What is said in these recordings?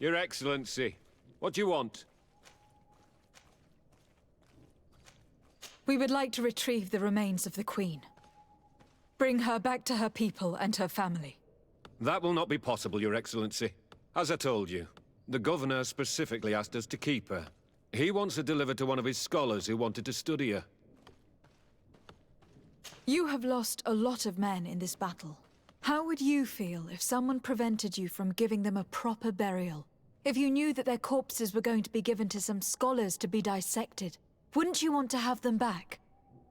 Your Excellency, what do you want? We would like to retrieve the remains of the Queen. Bring her back to her people and her family. That will not be possible, Your Excellency. As I told you, the Governor specifically asked us to keep her. He wants her delivered to one of his scholars who wanted to study her. You have lost a lot of men in this battle. How would you feel if someone prevented you from giving them a proper burial? If you knew that their corpses were going to be given to some scholars to be dissected, wouldn't you want to have them back?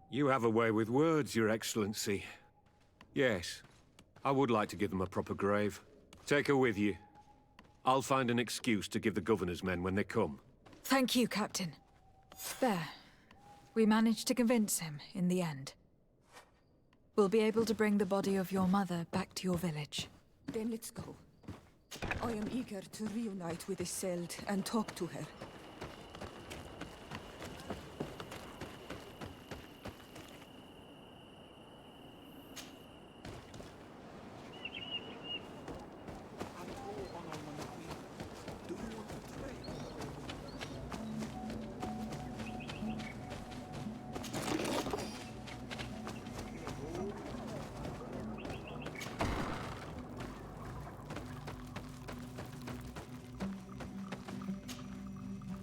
You have a way with words, Your Excellency. Yes, I would like to give them a proper grave. Take her with you. I'll find an excuse to give the Governor's men when they come. Thank you, Captain. There. We managed to convince him in the end. We'll be able to bring the body of your mother back to your village. Then let's go. I am eager to reunite with Isolde and talk to her.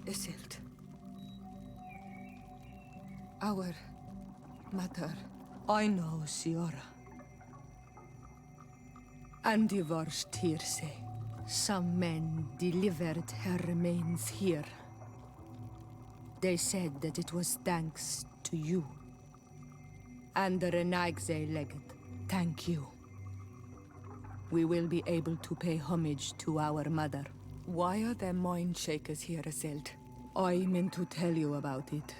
Isolde. Our mother. I know, Siora. And the worst here say, some men delivered her remains here. They said that it was thanks to you. And the Renagze legate, thank you. We will be able to pay homage to our mother. Why are there mind shakers here, Isolde? I meant to tell you about it.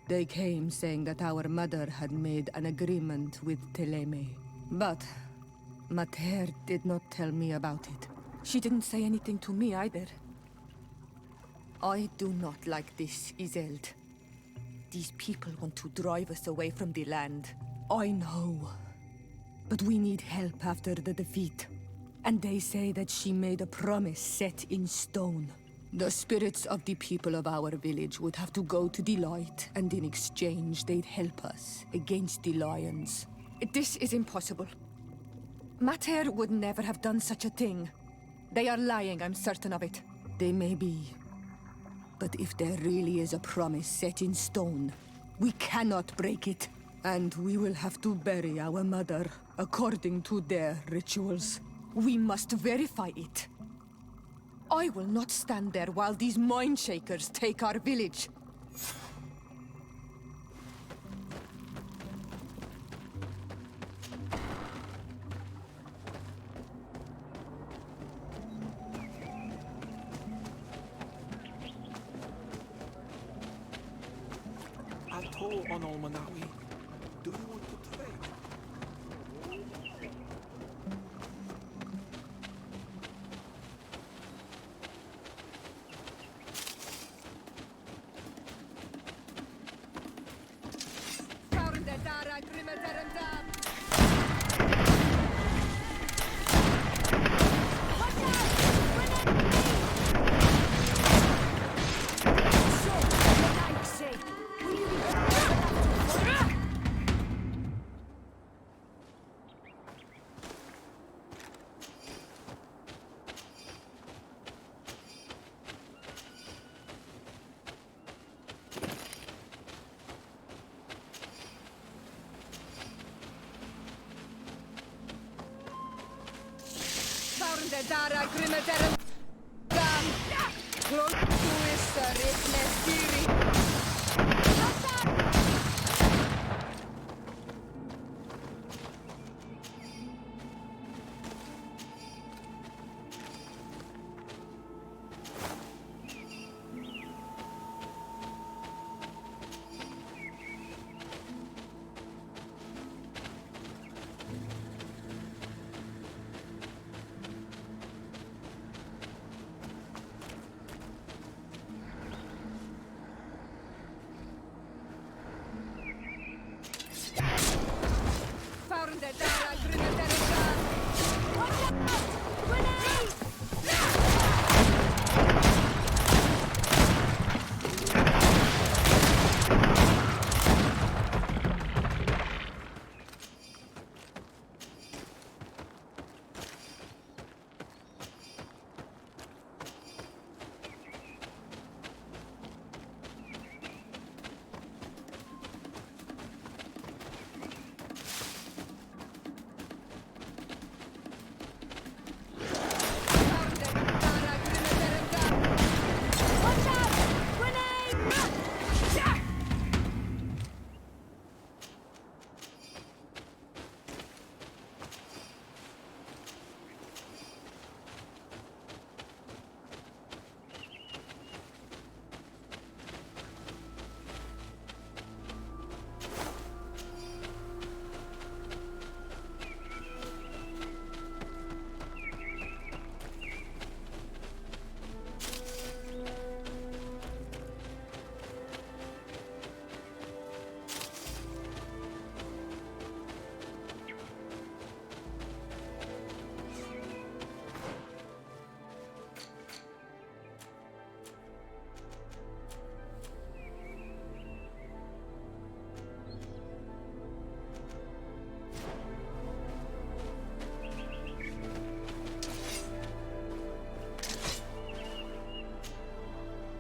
They came saying that our mother had made an agreement with Teleme. But Mater did not tell me about it. She didn't say anything to me either. I do not like this, Isolde. These people want to drive us away from the land. I know. But we need help after the defeat. And they say that she made a promise set in stone. The spirits of the people of our village would have to go to the light, and in exchange they'd help us against the lions. This is impossible. Mater would never have done such a thing. They are lying, I'm certain of it. They may be. But if there really is a promise set in stone, we cannot break it. And we will have to bury our mother according to their rituals. We must verify it. I will not stand there while these mind shakers take our village. Ato on Almanawi. Do you want to trade? Dara Grimeter Dan Klon Tuissa Rifneskiri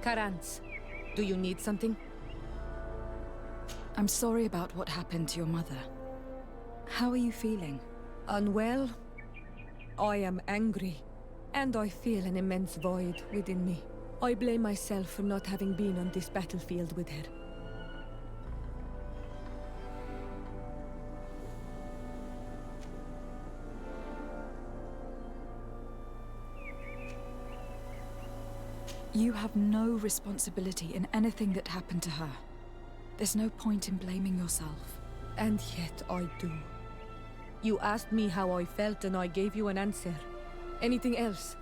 Karans, do you need something? I'm sorry about what happened to your mother. How are you feeling? Unwell? I am angry, and I feel an immense void within me. I blame myself for not having been on this battlefield with her. You have no responsibility in anything that happened to her. There's no point in blaming yourself. And yet I do. You asked me how I felt and I gave you an answer. Anything else?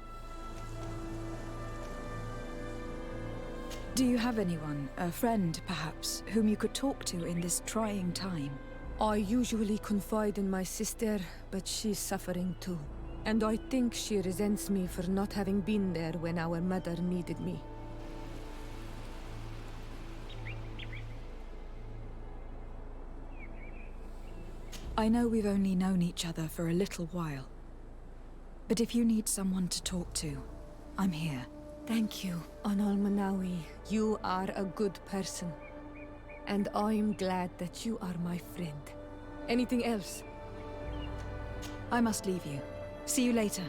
Do you have anyone, a friend perhaps, whom you could talk to in this trying time? I usually confide in my sister, but she's suffering too. And I think she resents me for not having been there when our mother needed me. I know we've only known each other for a little while. But if you need someone to talk to, I'm here. Thank you, Anal Manawi. You are a good person. And I'm glad that you are my friend. Anything else? I must leave you. See you later.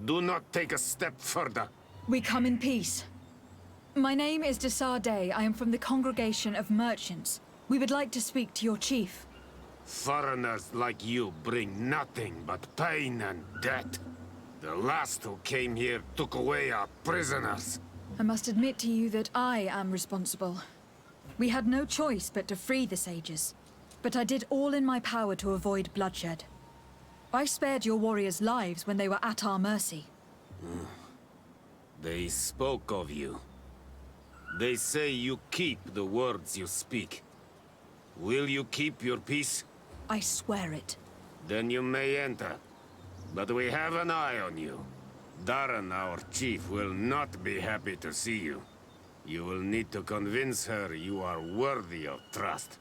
Do not take a step further. We come in peace. My name is Day. I am from the Congregation of Merchants. We would like to speak to your chief. Foreigners like you bring nothing but pain and death. The last who came here took away our prisoners. I must admit to you that I am responsible. We had no choice but to free the sages. But I did all in my power to avoid bloodshed. I spared your warriors' lives when they were at our mercy. They spoke of you. They say you keep the words you speak. Will you keep your peace? I swear it. Then you may enter. But we have an eye on you. Darren, our chief, will not be happy to see you. You will need to convince her you are worthy of trust.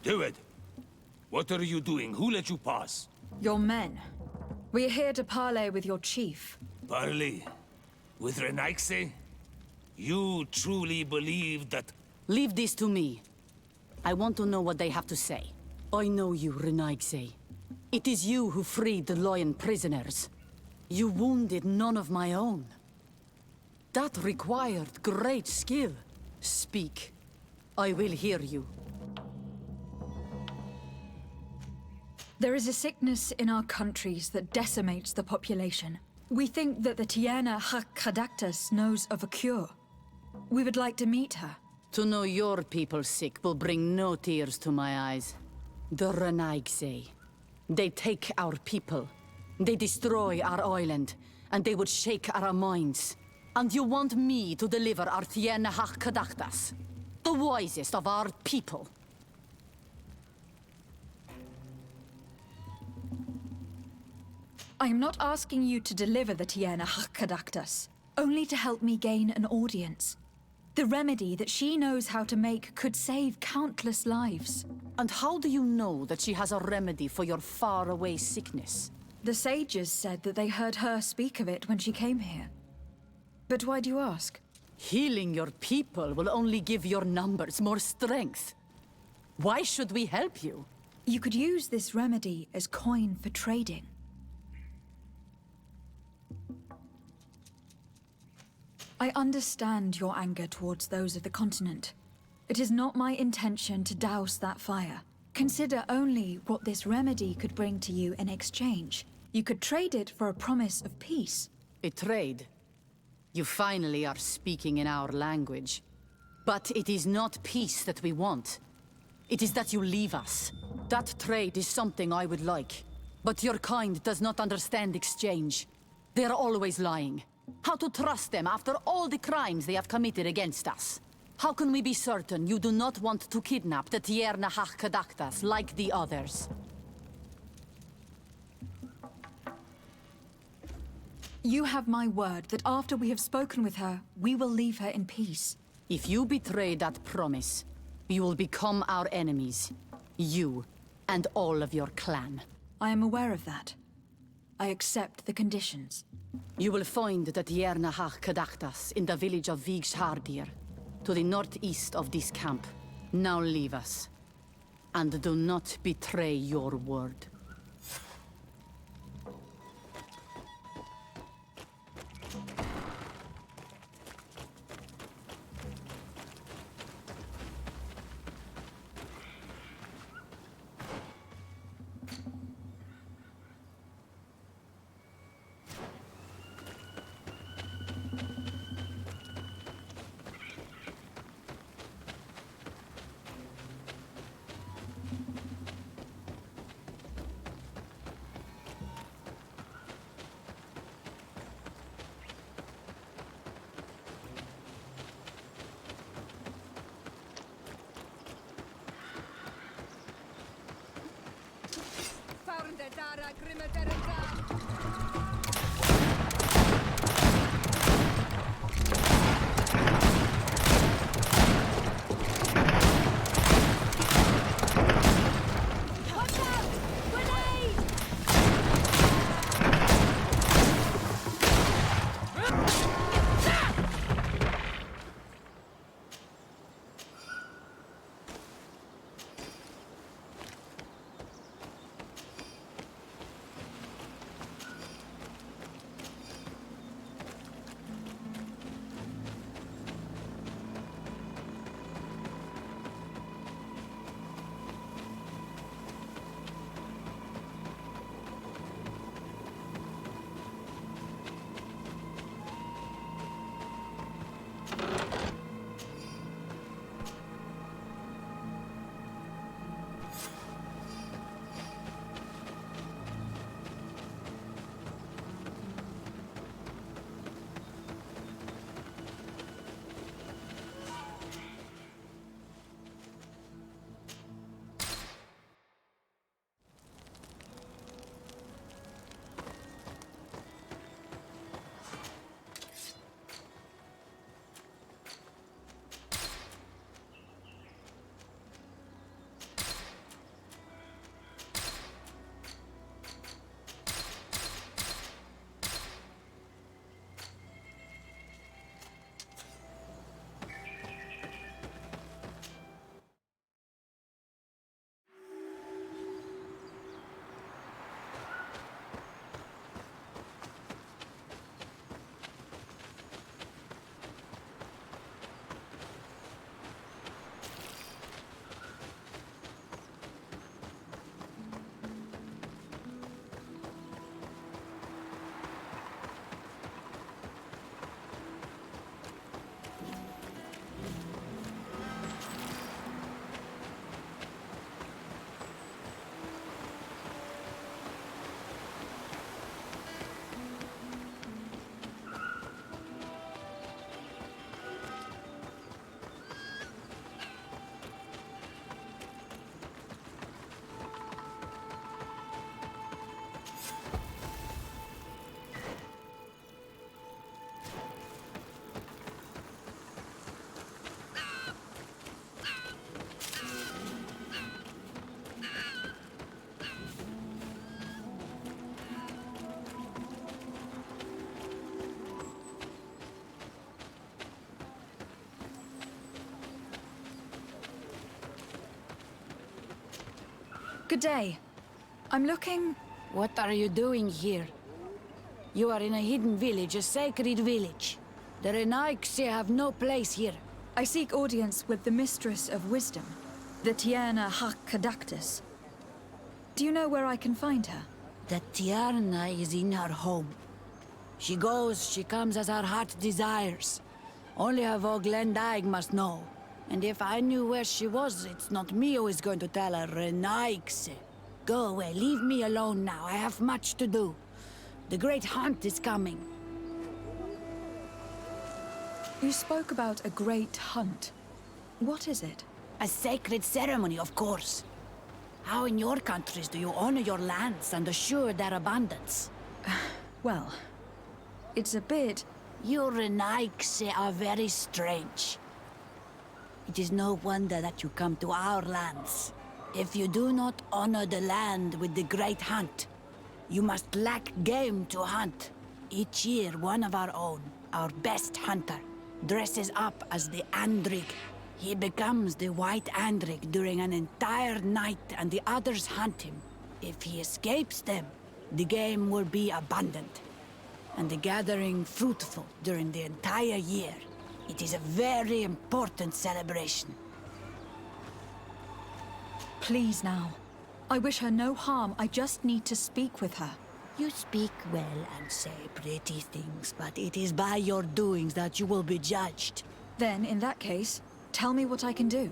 Do it! What are you doing? Who let you pass? Your men. We're here to parley with your chief. Parley? With Renaigse? You truly believe that... Leave this to me. I want to know what they have to say. I know you, Renaigse. It is you who freed the lion prisoners. You wounded none of my own. That required great skill. Speak. I will hear you. There is a sickness in our countries that decimates the population. We think that the TIERNA CADACHTAS knows of a cure. We would like to meet her. To know your people sick will bring no tears to my eyes. The Renaigse. They take our people. They destroy our island, and they would shake our minds. And you want me to deliver our TIERNA CADACHTAS, the wisest of our people. I am not asking you to deliver the TIERNA CADACHTAS, only to help me gain an audience. The remedy that she knows how to make could save countless lives. And how do you know that she has a remedy for your faraway sickness? The sages said that they heard her speak of it when she came here. But why do you ask? Healing your people will only give your numbers more strength. Why should we help you? You could use this remedy as coin for trading. I understand your anger towards those of the continent. It is not my intention to douse that fire. Consider only what this remedy could bring to you in exchange. You could trade it for a promise of peace. A trade? You finally are speaking in our language. But it is not peace that we want. It is that you leave us. That trade is something I would like. But your kind does not understand exchange. They are always lying. How to trust them after all the crimes they have committed against us? How can we be certain you do not want to kidnap the TIERNA CADACHTAS like the others? You have my word that after we have spoken with her, we will leave her in peace. If you betray that promise, you will become our enemies. You and all of your clan. I am aware of that. I accept the conditions. You will find the TIERNA CADACHTAS in the village of HARH, to the northeast of this camp. Now leave us. And do not betray your word. Good day. I'm looking... What are you doing here? You are in a hidden village, a sacred village. The Renaigse have no place here. I seek audience with the Mistress of Wisdom, the TIERNA CADACHTAS. Do you know where I can find her? The TIERNA is in her home. She goes, she comes as her heart desires. Only her Voglendaig must know. And if I knew where she was, it's not me who is going to tell her, Renaigse. Go away, leave me alone now. I have much to do. The great hunt is coming. You spoke about a great hunt. What is it? A sacred ceremony, of course. How in your countries do you honor your lands and assure their abundance? Well, it's a bit... You Renaigse are very strange. It is no wonder that you come to our lands. If you do not honor the land with the great hunt, you must lack game to hunt. Each year, one of our own, our best hunter, dresses up as the Andrig. He becomes the White Andrig during an entire night and the others hunt him. If he escapes them, the game will be abundant, and the gathering fruitful during the entire year. It is a very important celebration. Please now. I wish her no harm. I just need to speak with her. You speak well and say pretty things, but it is by your doings that you will be judged. Then, in that case, tell me what I can do.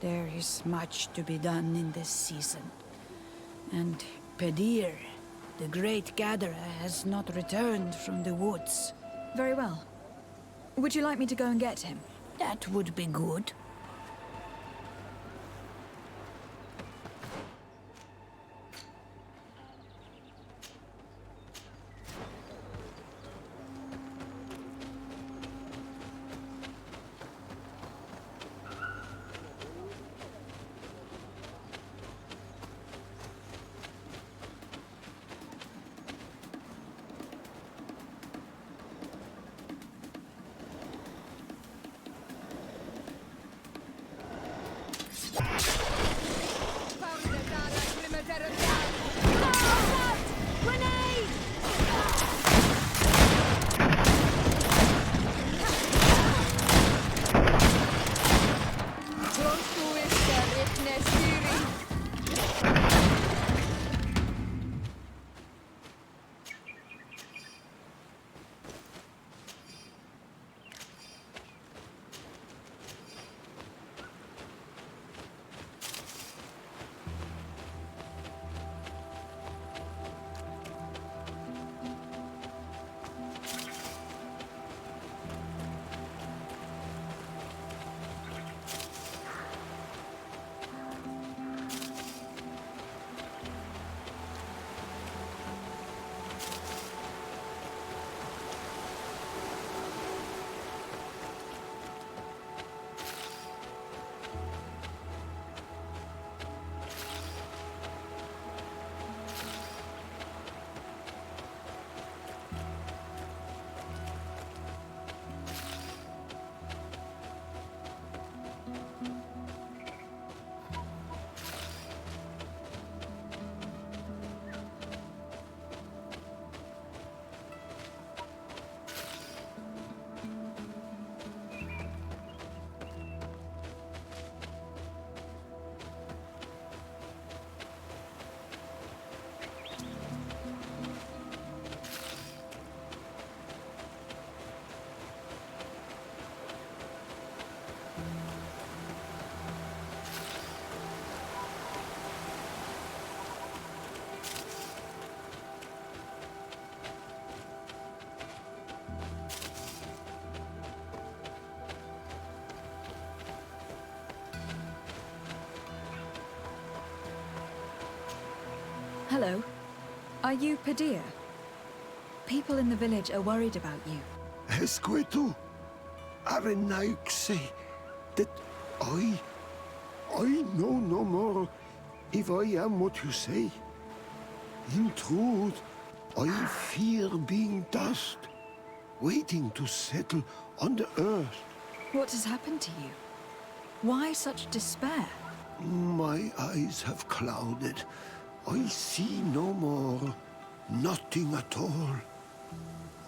There is much to be done in this season. And Pedir, the great gatherer, has not returned from the woods. Very well. Would you like me to go and get him? That would be good. Hello. Are you Pedir? People in the village are worried about you. Esqueto, Arenaigse, that I know no more if I am what you say. In truth, I fear being dust, waiting to settle on the earth. What has happened to you? Why such despair? My eyes have clouded. I see no more. Nothing at all.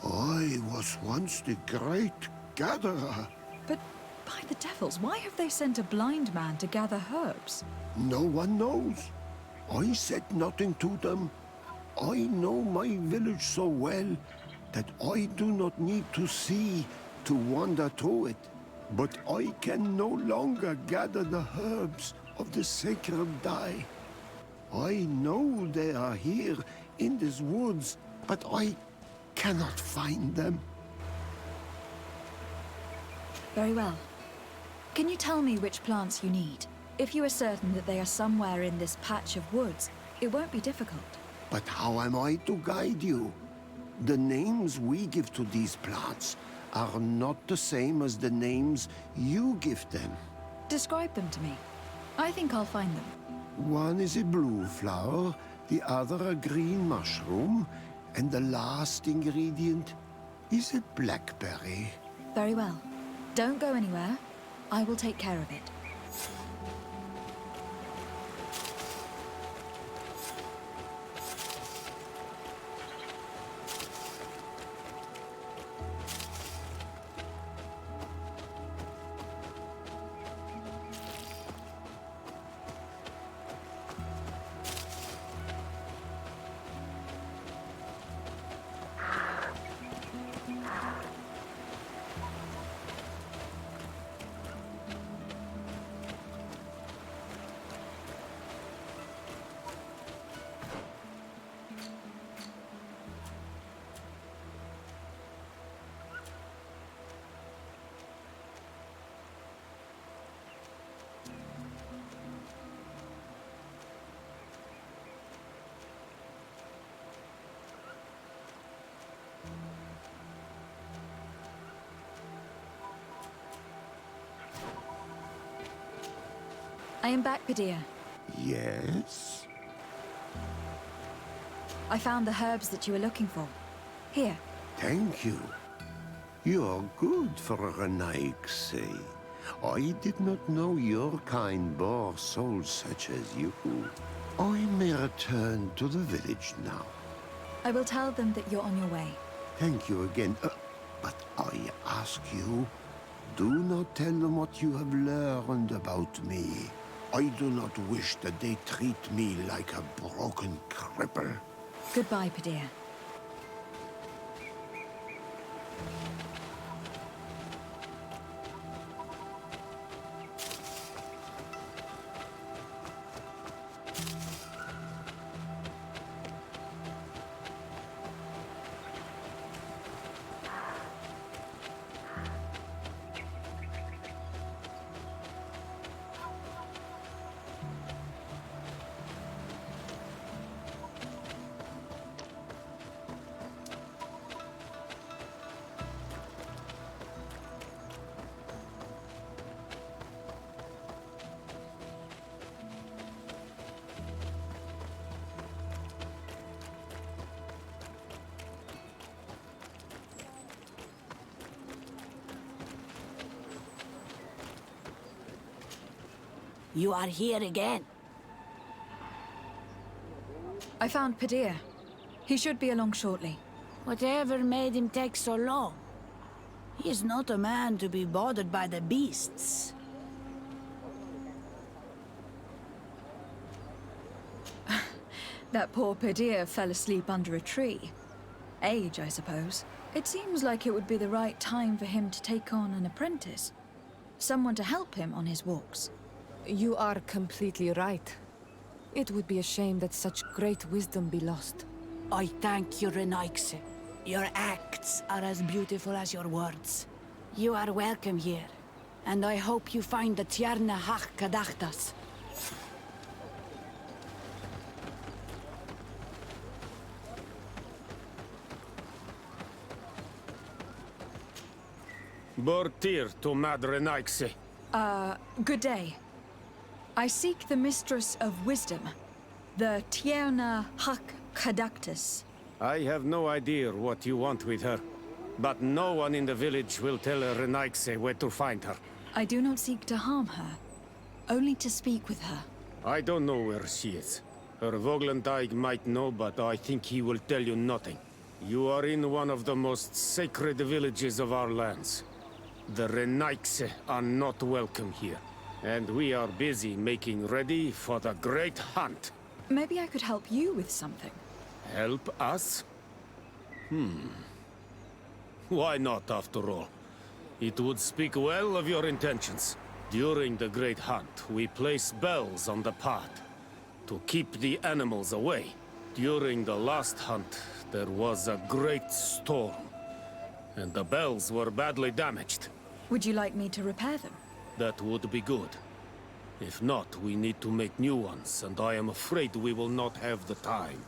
I was once the great gatherer. But by the devils, why have they sent a blind man to gather herbs? No one knows. I said nothing to them. I know my village so well that I do not need to see to wander through it. But I can no longer gather the herbs of the sacred dye. I know they are here in these woods, but I cannot find them. Very well. Can you tell me which plants you need? If you are certain that they are somewhere in this patch of woods, it won't be difficult. But how am I to guide you? The names we give to these plants are not the same as the names you give them. Describe them to me. I think I'll find them. One is a blue flower, the other a green mushroom, and the last ingredient is a blackberry. Very well. Don't go anywhere. I will take care of it. I am back, Padilla. Yes? I found the herbs that you were looking for. Here. Thank you. You're good for a Renaigse. I did not know your kind bore souls such as you. I may return to the village now. I will tell them that you're on your way. Thank you again. But I ask you, do not tell them what you have learned about me. I do not wish that they treat me like a broken cripple. Goodbye, Padilla. You are here again. I found Padilla. He should be along shortly. Whatever made him take so long? He is not a man to be bothered by the beasts. That poor Padilla fell asleep under a tree. Age, I suppose. It seems like it would be the right time for him to take on an apprentice. Someone to help him on his walks. You are completely right. It would be a shame that such great wisdom be lost. I thank you, Renaigse. Your acts are as beautiful as your words. You are welcome here, and I hope you find the TIERNA HARH CADACHTAS. Bortir to Mad Renaigse. Good day. I seek the Mistress of Wisdom, the TIERNA HARH CADACHTAS. I have no idea what you want with her, but no one in the village will tell Renaigse where to find her. I do not seek to harm her, only to speak with her. I don't know where she is. Her Voglendijk might know, but I think he will tell you nothing. You are in one of the most sacred villages of our lands. The Renaigse are not welcome here. And we are busy making ready for the great hunt. Maybe I could help you with something. Help us? Why not, after all? It would speak well of your intentions. During the great hunt, we place bells on the path to keep the animals away. During the last hunt, there was a great storm, and the bells were badly damaged. Would you like me to repair them? That would be good. If not, we need to make new ones, and I am afraid we will not have the time.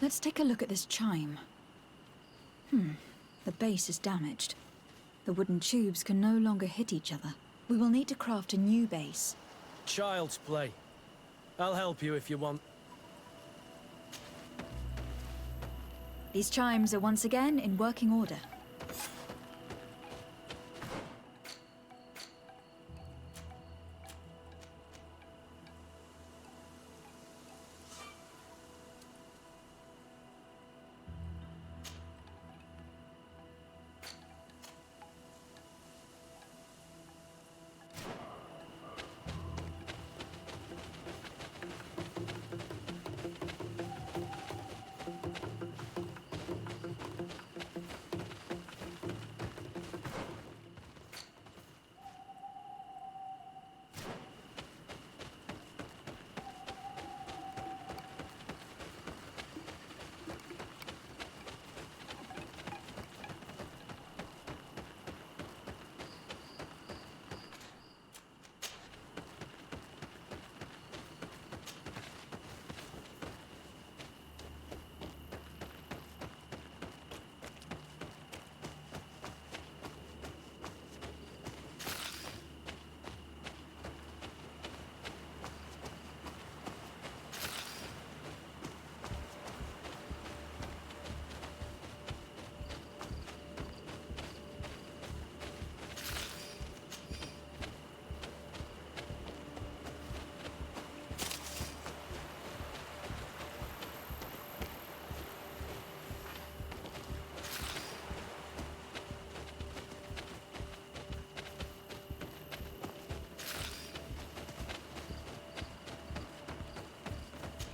Let's take a look at this chime. The base is damaged. The wooden tubes can no longer hit each other. We will need to craft a new base. Child's play. I'll help you if you want. These chimes are once again in working order.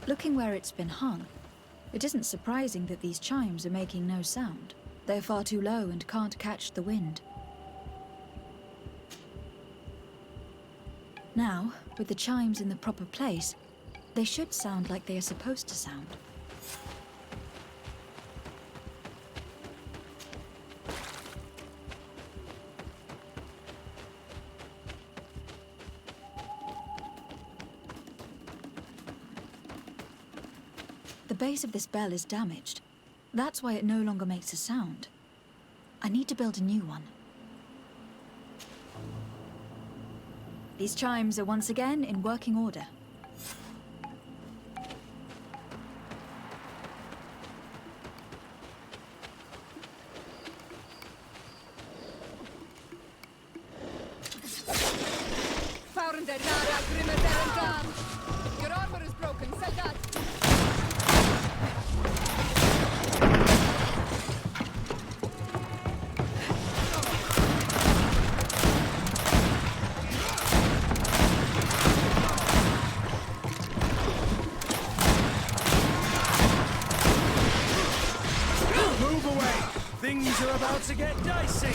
Looking where it's been hung, it isn't surprising that these chimes are making no sound. They're far too low and can't catch the wind. Now, with the chimes in the proper place, they should sound like they are supposed to sound. The base of this bell is damaged. That's why it no longer makes a sound. I need to build a new one. These chimes are once again in working order. Your armor is broken, sell that! Move away! Things are about to get dicey!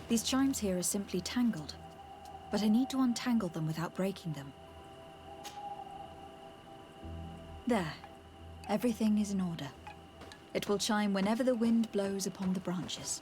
These chimes here are simply tangled, but I need to untangle them without breaking them. There. Everything is in order. It will chime whenever the wind blows upon the branches.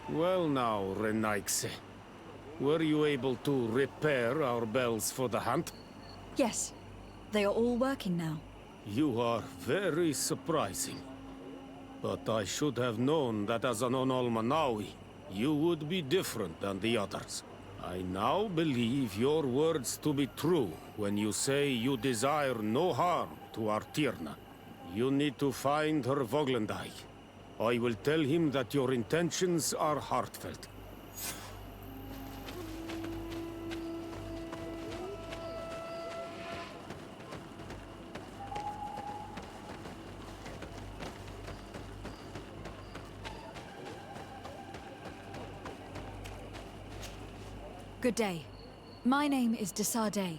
Well now, Renaikse. Were you able to repair our bells for the hunt? Yes. They are all working now. You are very surprising. But I should have known that as an Onolmanawi, you would be different than the others. I now believe your words to be true when you say you desire no harm to our TIERNA. You need to find her Voglendai. I will tell him that your intentions are heartfelt. Good day. My name is Desade.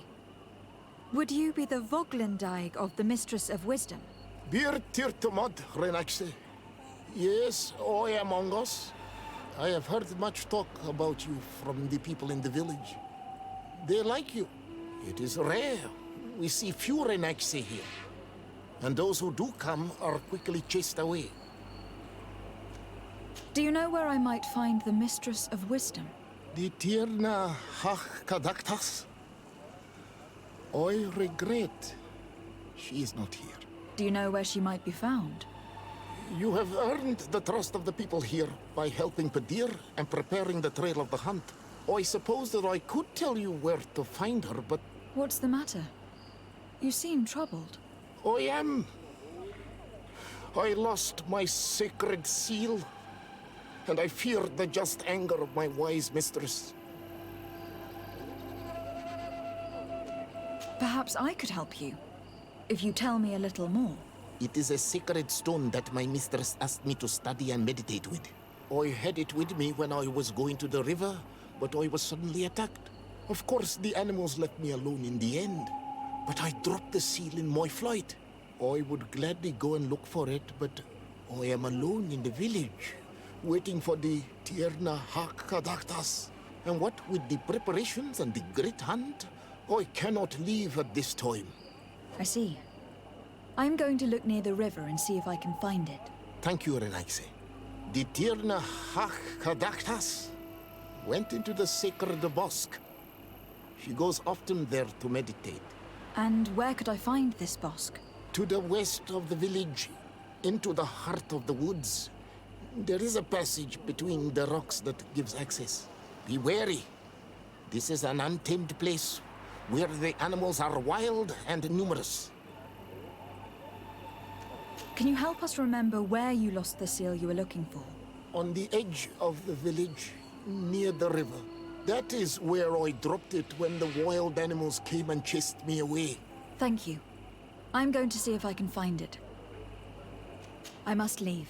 Would you be the Voglendijk of the Mistress of Wisdom? Bir tirtumad, Renaxe. Yes, I am among us. I have heard much talk about you from the people in the village. They like you. It is rare. We see few Renaxe here. And those who do come are quickly chased away. Do you know where I might find the Mistress of Wisdom? The TIERNA HARH CADACHTAS? I regret she is not here. Do you know where she might be found? You have earned the trust of the people here by helping Padir and preparing the trail of the hunt. I suppose that I could tell you where to find her, but... What's the matter? You seem troubled. I am. I lost my sacred seal, and I fear the just anger of my wise mistress. Perhaps I could help you, if you tell me a little more. It is a sacred stone that my mistress asked me to study and meditate with. I had it with me when I was going to the river, but I was suddenly attacked. Of course, the animals left me alone in the end, but I dropped the seal in my flight. I would gladly go and look for it, but I am alone in the village, waiting for the TIERNA HARH CADACHTAS. And what with the preparations and the great hunt, I cannot leave at this time. I see. I'm going to look near the river and see if I can find it. Thank you, Renaxe. The TIERNA HARH CADACHTAS went into the sacred bosque. She goes often there to meditate. And where could I find this bosque? To the west of the village, into the heart of the woods. There is a passage between the rocks that gives access. Be wary. This is an untamed place where the animals are wild and numerous. Can you help us remember where you lost the seal you were looking for? On the edge of the village, near the river. That is where I dropped it when the wild animals came and chased me away. Thank you. I'm going to see if I can find it. I must leave.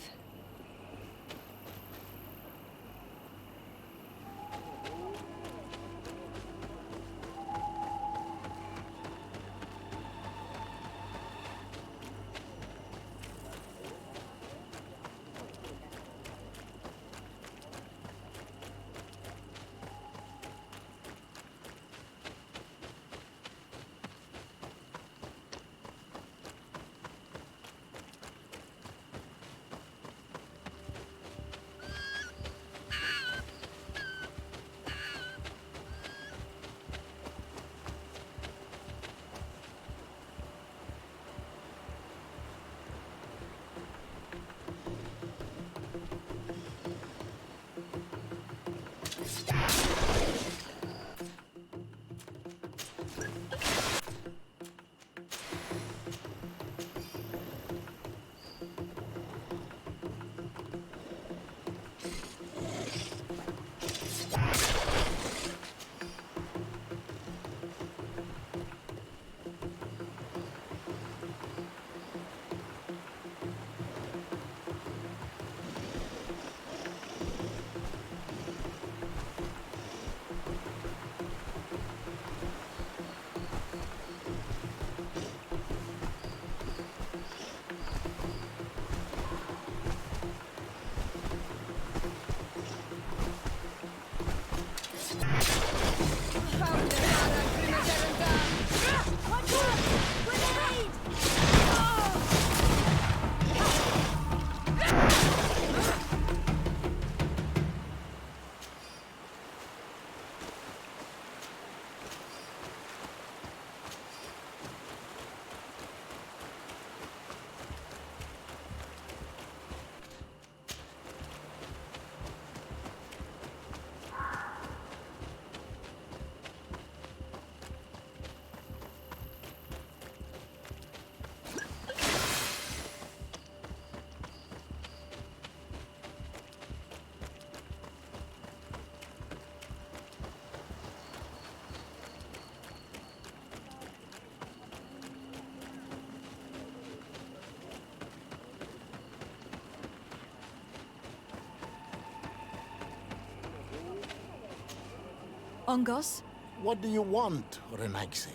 Ongos, What do you want, Renaigse?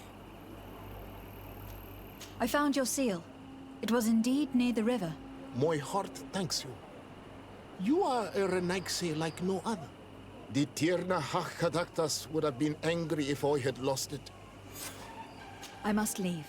I found your seal. It was indeed near the river. My heart thanks you. You are a Renaigse like no other. The TIERNA CADACHTAS would have been angry if I had lost it. I must leave.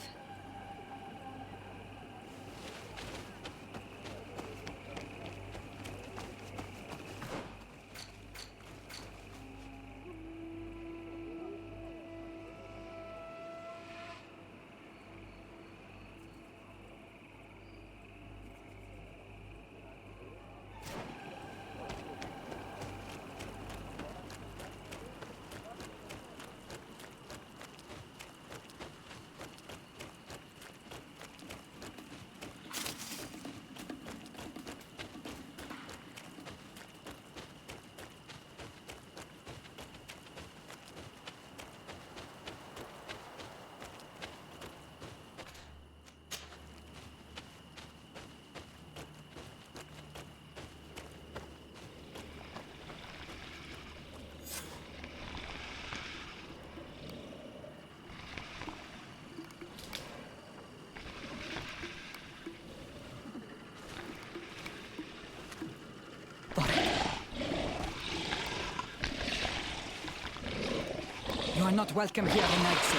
You are not welcome here, Renaigse.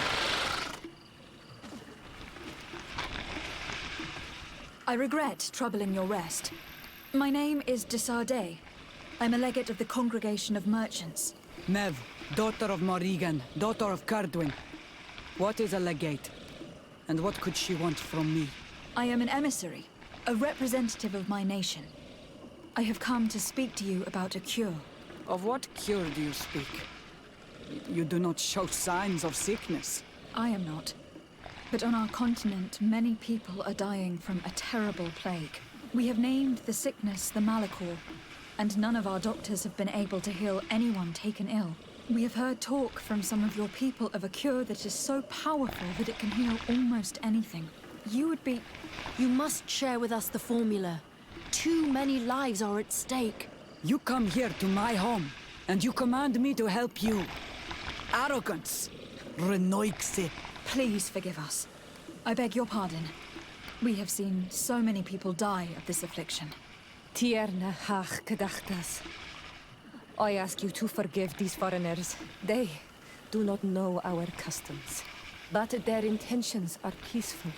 I regret troubling your rest. My name is Desardet. I'm a legate of the Congregation of Merchants. Mev, daughter of Morrigan, daughter of Cardwin. What is a legate? And what could she want from me? I am an emissary, a representative of my nation. I have come to speak to you about a cure. Of what cure do you speak? You do not show signs of sickness. I am not. But on our continent, many people are dying from a terrible plague. We have named the sickness the Malachor, and none of our doctors have been able to heal anyone taken ill. We have heard talk from some of your people of a cure that is so powerful that it can heal almost anything. You would be... You must share with us the formula. Too many lives are at stake. You come here to my home, and you command me to help you. Arrogance. Renaigse. Please forgive us. I beg your pardon. We have seen so many people die of this affliction. TIERNA CADACHTAS. I ask you to forgive these foreigners. They do not know our customs. But their intentions are peaceful.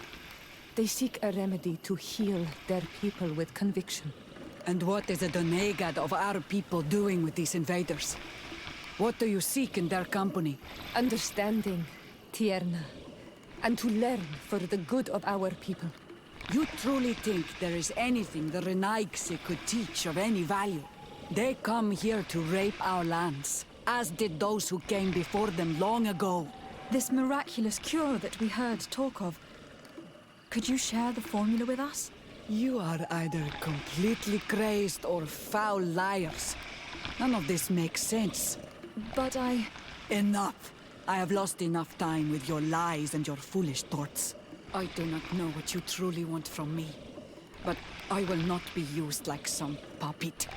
They seek a remedy to heal their people with conviction. And what is a Donegad of our people doing with these invaders? What do you seek in their company? Understanding, TIERNA, and to learn for the good of our people. You truly think there is anything the Renaigse could teach of any value? They come here to rape our lands, as did those who came before them long ago. This miraculous cure that we heard talk of, could you share the formula with us? You are either completely crazed or foul liars. None of this makes sense. But I... Enough! I have lost enough time with your lies and your foolish thoughts. I do not know what you truly want from me, but I will not be used like some puppet.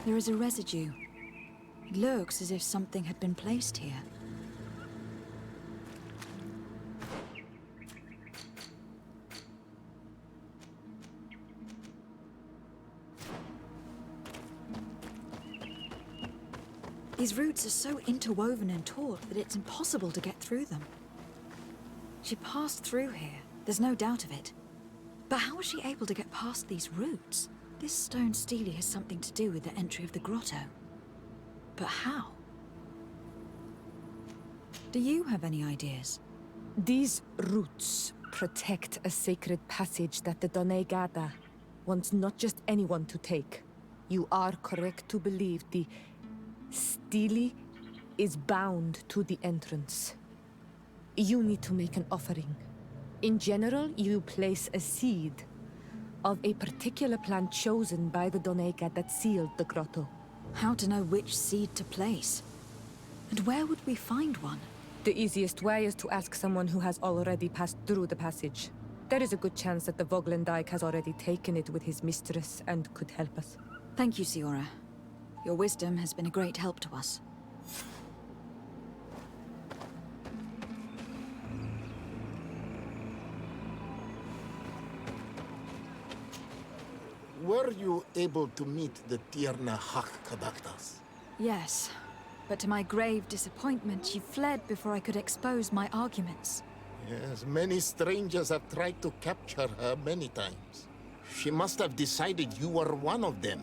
There is a residue. It looks as if something had been placed here. These roots are so interwoven and taut that it's impossible to get through them. She passed through here, there's no doubt of it. But how was she able to get past these roots? This stone stele has something to do with the entry of the grotto. But how? Do you have any ideas? These roots protect a sacred passage that the ThiERNA wants not just anyone to take. You are correct to believe the stele is bound to the entrance. You need to make an offering. In general, you place a seed of a particular plant chosen by the ThiERNA that sealed the grotto. How to know which seed to place? And where would we find one? The easiest way is to ask someone who has already passed through the passage. There is a good chance that the Voglendike has already taken it with his mistress and could help us. Thank you, Siora. Your wisdom has been a great help to us. Were you able to meet the TIERNA CADACHTAS? Yes, but to my grave disappointment, she fled before I could expose my arguments. Yes, many strangers have tried to capture her many times. She must have decided you were one of them.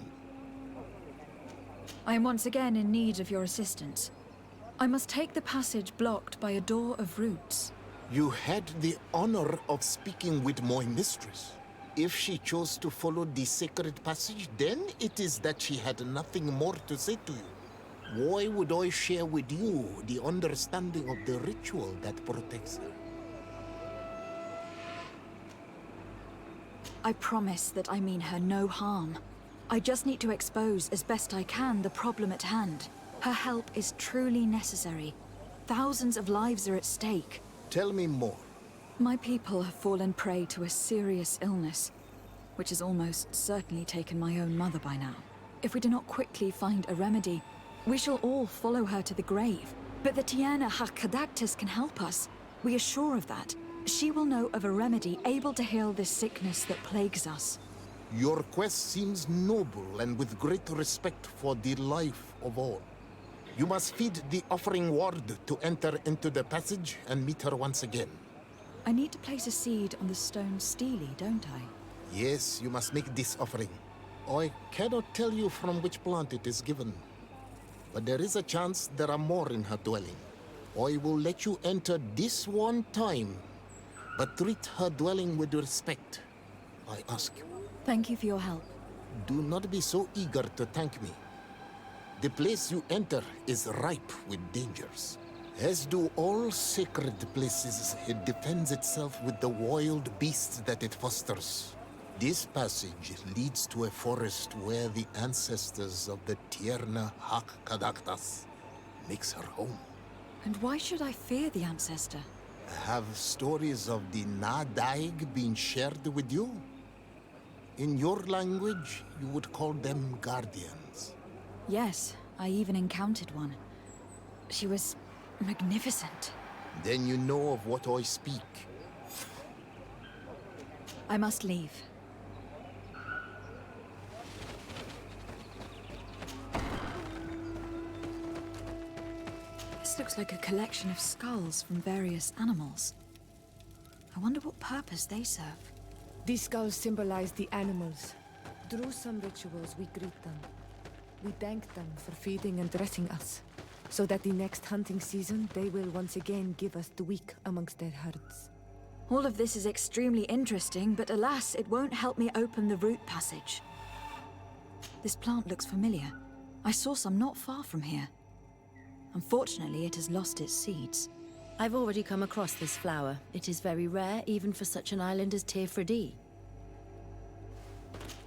I am once again in need of your assistance. I must take the passage blocked by a door of roots. You had the honor of speaking with my mistress. If she chose to follow the sacred passage, then it is that she had nothing more to say to you. Why would I share with you the understanding of the ritual that protects her? I promise that I mean her no harm. I just need to expose as best I can the problem at hand. Her help is truly necessary. Thousands of lives are at stake. Tell me more. My people have fallen prey to a serious illness, which has almost certainly taken my own mother by now. If we do not quickly find a remedy, we shall all follow her to the grave. But the TIERNA CADACHTAS can help us. We are sure of that. She will know of a remedy able to heal this sickness that plagues us. Your quest seems noble and with great respect for the life of all. You must feed the offering ward to enter into the passage and meet her once again. I need to place a seed on the stone stele, don't I? Yes, you must make this offering. I cannot tell you from which plant it is given, but there is a chance there are more in her dwelling. I will let you enter this one time, but treat her dwelling with respect, I ask you. Thank you for your help. Do not be so eager to thank me. The place you enter is ripe with dangers. As do all sacred places, it defends itself with the wild beasts that it fosters. This passage leads to a forest where the ancestors of the TIERNA CADACHTAS makes her home. And why should I fear the ancestor? Have stories of the Nadaig been shared with you? In your language, you would call them guardians. Yes, I even encountered one. She was magnificent. Then you know of what I speak. I must leave. This looks like a collection of skulls from various animals. I wonder what purpose they serve. These skulls symbolize the animals. Through some rituals, we greet them. We thank them for feeding and dressing us, so that the next hunting season, they will once again give us the weak amongst their herds. All of this is extremely interesting, but alas, it won't help me open the root passage. This plant looks familiar. I saw some not far from here. Unfortunately, it has lost its seeds. I've already come across this flower. It is very rare, even for such an island as ThiERNA.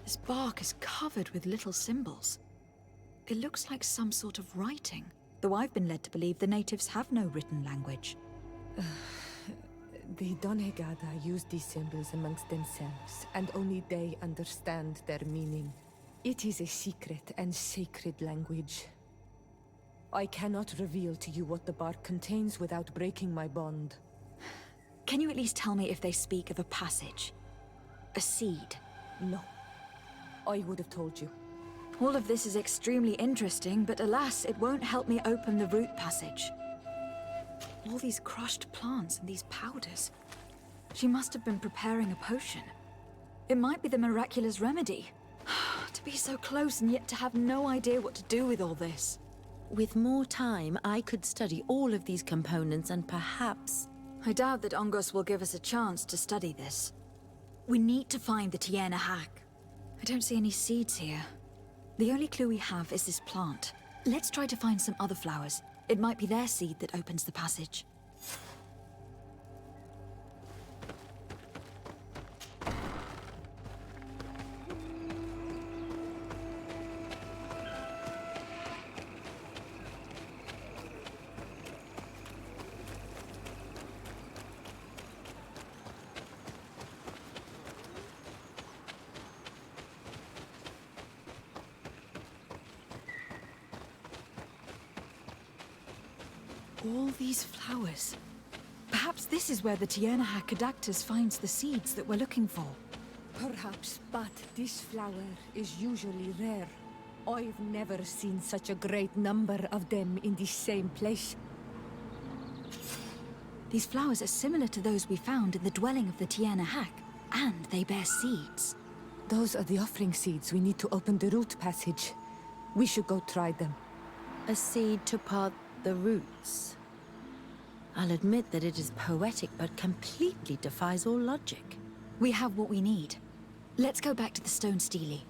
This bark is covered with little symbols. It looks like some sort of writing, though I've been led to believe the natives have no written language. The ThiERNA use these symbols amongst themselves, and only they understand their meaning. It is a secret and sacred language. I cannot reveal to you what the bark contains without breaking my bond. Can you at least tell me if they speak of a passage? A seed? No. I would have told you. All of this is extremely interesting, but alas, it won't help me open the root passage. All these crushed plants and these powders. She must have been preparing a potion. It might be the miraculous remedy. To be so close and yet to have no idea what to do with all this. With more time, I could study all of these components and perhaps... I doubt that Ongos will give us a chance to study this. We need to find the TIERNA. I don't see any seeds here. The only clue we have is this plant. Let's try to find some other flowers. It might be their seed that opens the passage. All these flowers. Perhaps this is where the CADACHTAS finds the seeds that we're looking for. Perhaps, but this flower is usually rare. I've never seen such a great number of them in the same place. These flowers are similar to those we found in the dwelling of the TIERNA, and they bear seeds. Those are the offering seeds we need to open the root passage. We should go try them. A seed to part the roots. I'll admit that it is poetic, but completely defies all logic. We have what we need. Let's go back to the stone stele.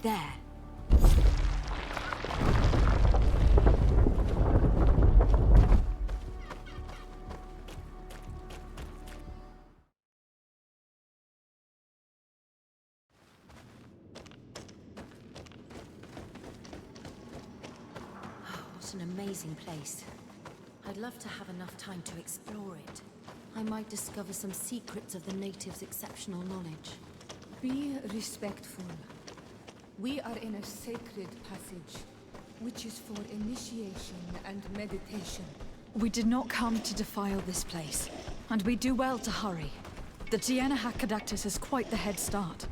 There. What an amazing place. I'd love to have enough time to explore it. I might discover some secrets of the natives' exceptional knowledge. Be respectful. We are in a sacred passage, which is for initiation and meditation. We did not come to defile this place, and we do well to hurry. The CADACHTAS has quite the head start.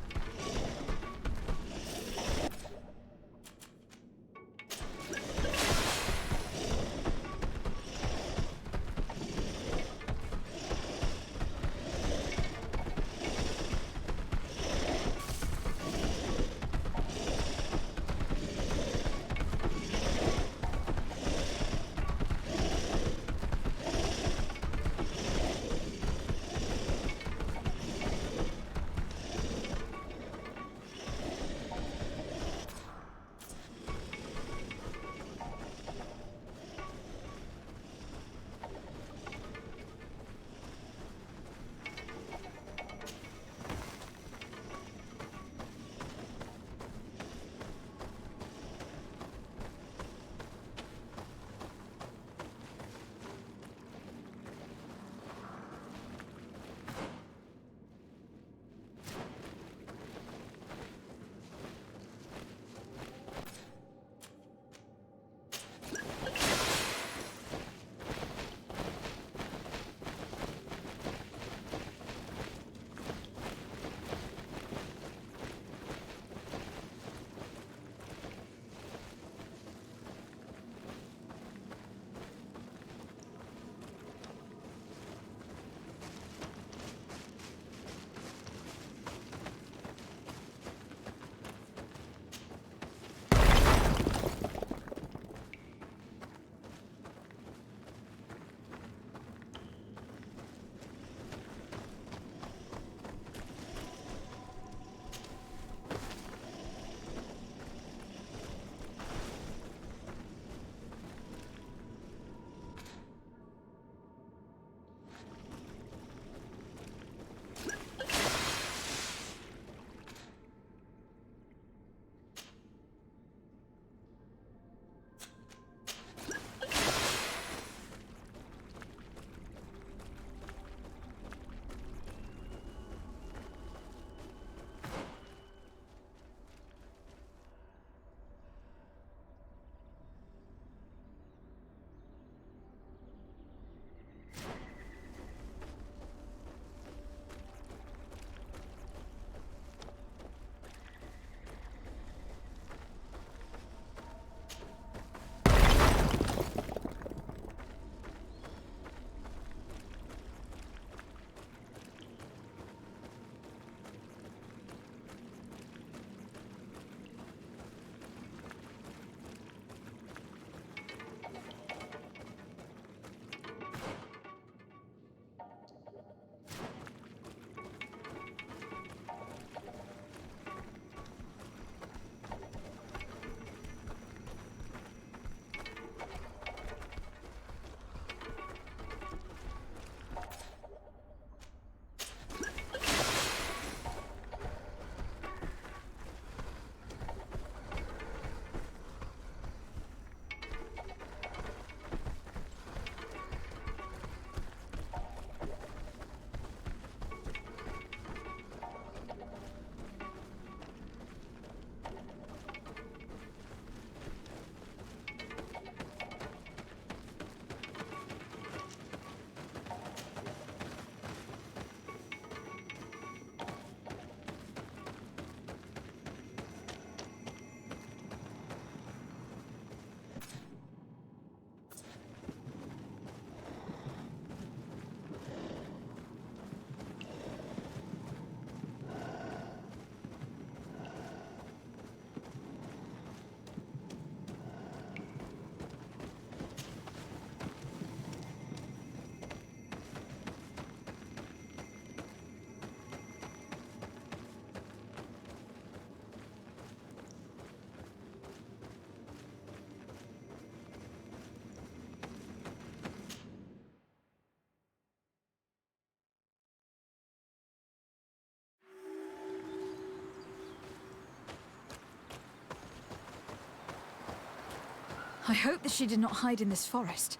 I hope that she did not hide in this forest.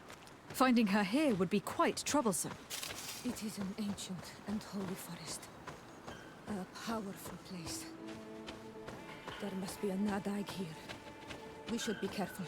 Finding her here would be quite troublesome. It is an ancient and holy forest. A powerful place. There must be a Nadag here. We should be careful.